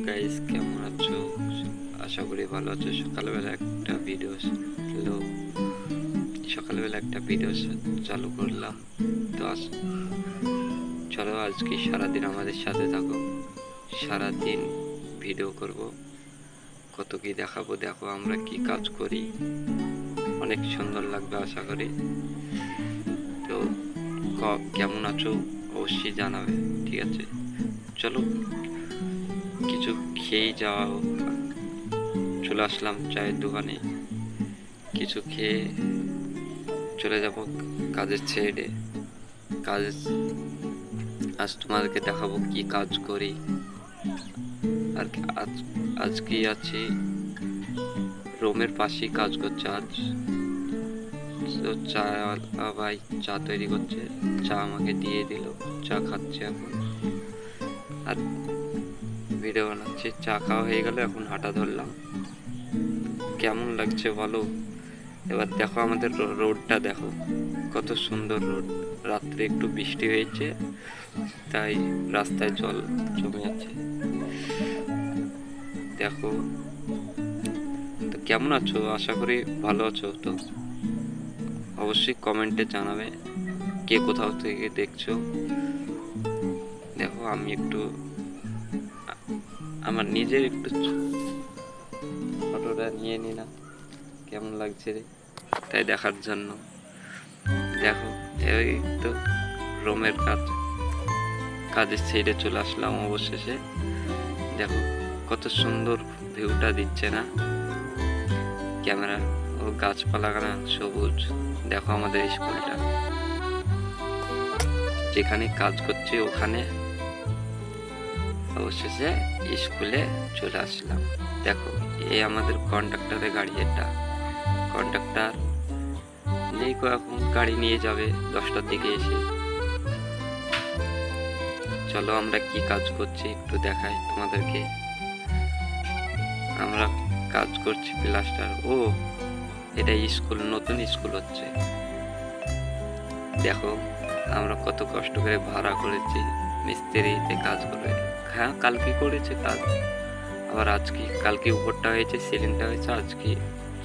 Guys, কেমন আছো? আশা করি ভালো আছো। সকালবেলা একটা ভিডিও চালু করলাম। তো চলো আজকে সারাদিন আমাদের সাথে থাকো। সারাদিন ভিডিও করব, কত কি দেখাবো। দেখো আমরা কি কাজ করি, অনেক সুন্দর লাগবে আশা করি। তো কেমন আছো অবশ্যই জানাবে, ঠিক আছে? চলো কিছু খেয়ে যাওয়া হোক। চলে আসলাম চায়ের দোকানে, কিছু খেয়ে চলে যাব কাজের ছেড়ে। কাজ আজ তোমাদেরকে দেখাবো কি কাজ করি। আর আজকে আছি রোমের পাশেই কাজ করছে। আজ তো চা ভাই চা তৈরি করছে, চা আমাকে দিয়ে দিল, চা খাচ্ছে এখন। আর ভিডিও বানাচ্ছি। চা খাওয়া হয়ে গেল, এখন হাঁটা ধরলাম। কেমন লাগছে বলো? এবার দেখো আমাদের রোডটা, দেখো কত সুন্দর রোড। রাত্রে একটু বৃষ্টি হয়েছে, তাই রাস্তায় জল জমে আছে। দেখো তো কেমন আছো? আশা করি ভালো আছো। তো অবশ্যই কমেন্টে জানাবে কে কোথাও থেকে দেখছো। দেখো আমি একটু আমার নিজের একটু ফটোটা নিয়ে নিলাম, কেমন লাগছে রে, তাই দেখার জন্য। দেখো এই তো রোমের কাজের সাইডে চলে আসলাম অবশেষে। দেখো কত সুন্দর ভিউটা দিচ্ছে না ক্যামেরা, ও গাছপালা না সবুজ। দেখো আমাদের স্কুলটা, যেখানে কাজ করছি ওখানে অবশেষে স্কুলে চলে আসলাম। দেখো এই আমাদের কন্ডাক্টরের গাড়ি। এটা কন্ডাক্টর নেই, এখন গাড়ি নিয়ে যাবে 10টার দিকে এসে। চলো আমরা কি কাজ করছি একটু দেখাই তোমাদেরকে। আমরা কাজ করছি প্লাস্টার। ও এটা স্কুল, নতুন স্কুল হচ্ছে। দেখো আমরা কত কষ্ট করে ভাড়া করেছি মিস্ত্রিতে কাজ করে। হ্যাঁ কালকে করেছে কাজ, আবার আজকে। কালকে উপরটা হয়েছে, সিলিংটা হয়েছে, আজকে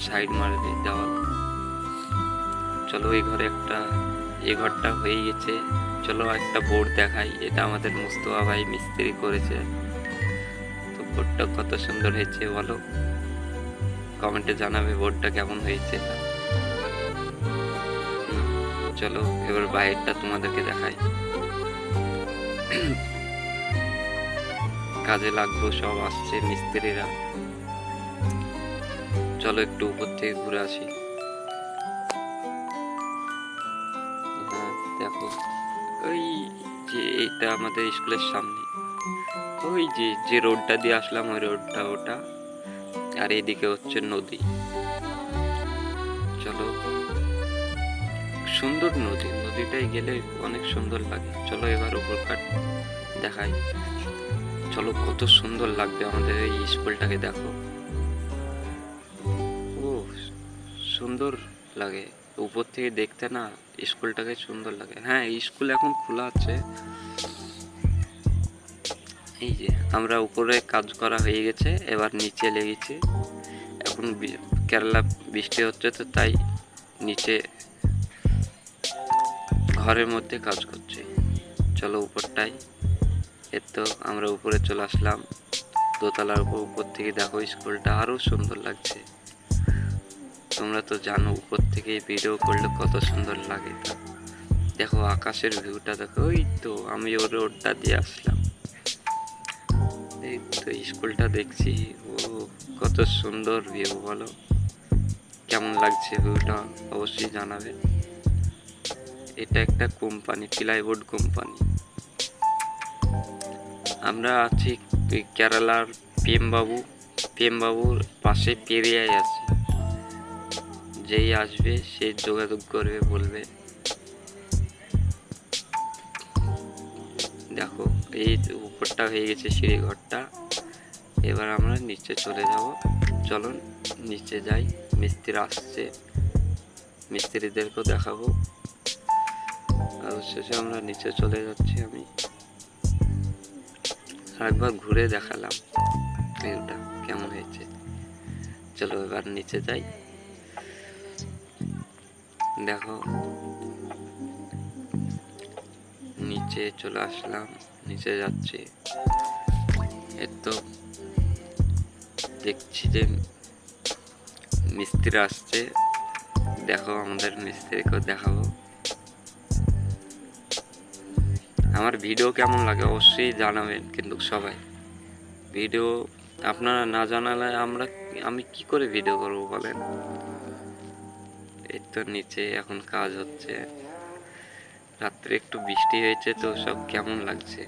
সাইড মারবে দেওয়াল। চলো এই ঘরটা হয়ে গেছে। চলো একটা বোর্ড দেখাই। এটা আমাদের মুস্তফা ভাই মিস্ত্রি করেছে। তো বোর্ডটা কত সুন্দর হয়েছে বলো, কমেন্টে জানাবে বোর্ডটা কেমন হয়েছে। চলো এবার বাইরেটা তোমাদেরকে দেখাই। কাজে লাগবো, সব আসছে মিস্ত্রিরা। চলো একটু উপর থেকে ঘুরে আসি। দেখো ওই যে এটা আমাদের স্কুলের সামনে, ওই যে রোডটা দিয়ে আসলাম ওই রোডটা ওটা। আর এদিকে হচ্ছে নদী। চলো সুন্দর নদী, নদীটাই গেলে অনেক সুন্দর লাগে। চলো এবার উপর কাট দেখাই। চলো কত সুন্দর লাগবে আমাদের এই স্কুলটাকে। দেখো ও সুন্দর লাগে উপর থেকে দেখতে না, স্কুলটাকে সুন্দর লাগে। হ্যাঁ স্কুল এখন খোলা আছে। এই যে আমরা উপরে কাজ করা হয়ে গেছে, এবার নিচে লেগেছে। এখন কেরালা বৃষ্টি হচ্ছে, তো তাই নিচে ঘরের মধ্যে কাজ করছে। চলো উপরটাই। এর তো আমরা উপরে চলে আসলাম দোতলার উপর থেকে। দেখো স্কুলটা আরো সুন্দর লাগছে। তোমরা তো জানো উপর থেকে ভিডিও করলে কত সুন্দর লাগে। দেখো আকাশের ভিউটা দেখো। ওই তো আমি ওর রোডটা দিয়ে আসলাম, এই তো স্কুলটা দেখছি। ও কত সুন্দর ভিউ বলো, কেমন লাগছে ভিউটা অবশ্যই জানাবে। এটা একটা কোম্পানি, প্লাইবোর্ড কোম্পানি। আমরা আছি কেরালার পিএম বাবুর পাশে পেরিয়ায় আছি। যেই আসবে সে যোগাযোগ করবে, বলবে। দেখো এই উপরটা হয়ে গেছে সিঁড়ি ঘরটা। এবার আমরা নিচে চলে যাব। চলো নিচে যাই, মিস্ত্রি আসছে, মিস্ত্রিদেরকেও দেখাবো। অবশেষে আমরা নিচে চলে যাচ্ছি। আমি আরেকবার ঘুরে দেখালাম। ভিউটা কেমন হয়েছে। চলো এবার নিচে যাই। দেখো নিচে চলে আসলাম, নিচে যাচ্ছি। তো দেখছি যে মিস্ত্রি আসছে। দেখো আমাদের মিস্ত্রিকেও দেখাবো। আমার ভিডিও কেমন লাগে অবশ্যই জানাবেন কিন্তু সবাই। ভিডিও আপনারা না জানালে আমি কি করে ভিডিও করব বলেন। এই তো নিচে এখন কাজ হচ্ছে। রাত্রে একটু বৃষ্টি হয়েছে তো সব কেমন লাগছে।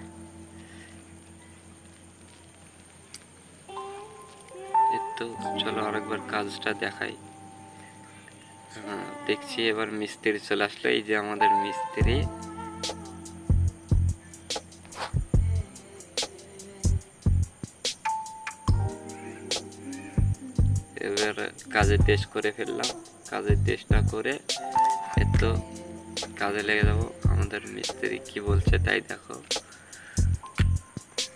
এই তো চলো আরেকবার কাজটা দেখাই। হ্যাঁ দেখছি এবার মিস্ত্রি চলে আসলো। এই যে আমাদের মিস্ত্রি। এবার কাজের ড্রেস করে ফেললাম। কাজের ড্রেসটা করে তো কাজে লেগে যাবো। আমাদের মিস্ত্রি কি বলছে তাই দেখো।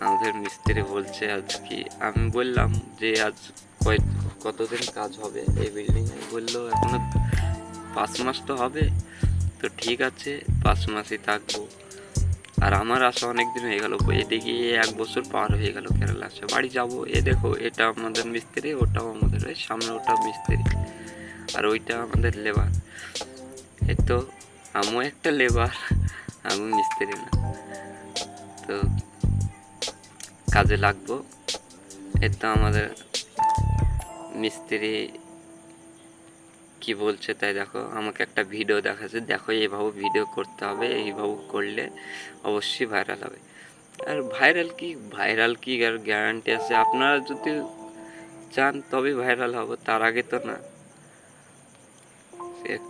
আমাদের মিস্ত্রি বলছে আজ কি, আমি বললাম যে আজ কতদিন কাজ হবে এই বিল্ডিং এ। বললো এখনো 5 মাস তো হবে। তো ঠিক আছে 5 মাসই থাকবো। আর আমার আসা অনেকদিন হয়ে গেল, এদিকে 1 বছর পার হয়ে গেল কেরালা আসা। বাড়ি যাবো। এ দেখো এটা আমাদের মিস্ত্রি, ওটাও আমাদের, সামনে ওটা মিস্ত্রি আর ওইটা আমাদের লেবার। এই তো আমিও একটা লেবার, আমি মিস্ত্রি না। তো কাজে লাগবো। এই তো আমাদের মিস্ত্রি কি বলছে তাই দেখো। আমাকে একটা ভিডিও দেখাচ্ছে, দেখো এইভাবে ভিডিও করতে হবে, এইভাবে করলে অবশ্যই ভাইরাল হবে। আর ভাইরাল কি আর গ্যারান্টি আছে? আপনারা যদি চান তবে ভাইরাল হবে, তার আগে তো না।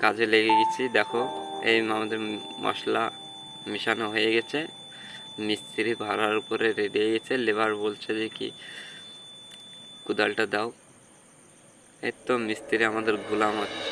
কাজে লেগে গেছি। দেখো এই আমাদের মশলা মিশানো হয়ে গেছে। মিস্ত্রি ভাড়ার উপরে রেডি হয়ে গেছে। লেবার বলছে যে কি কোদালটা দাও। এই তো মিস্ত্রি আমাদের ঘোলা মারছে।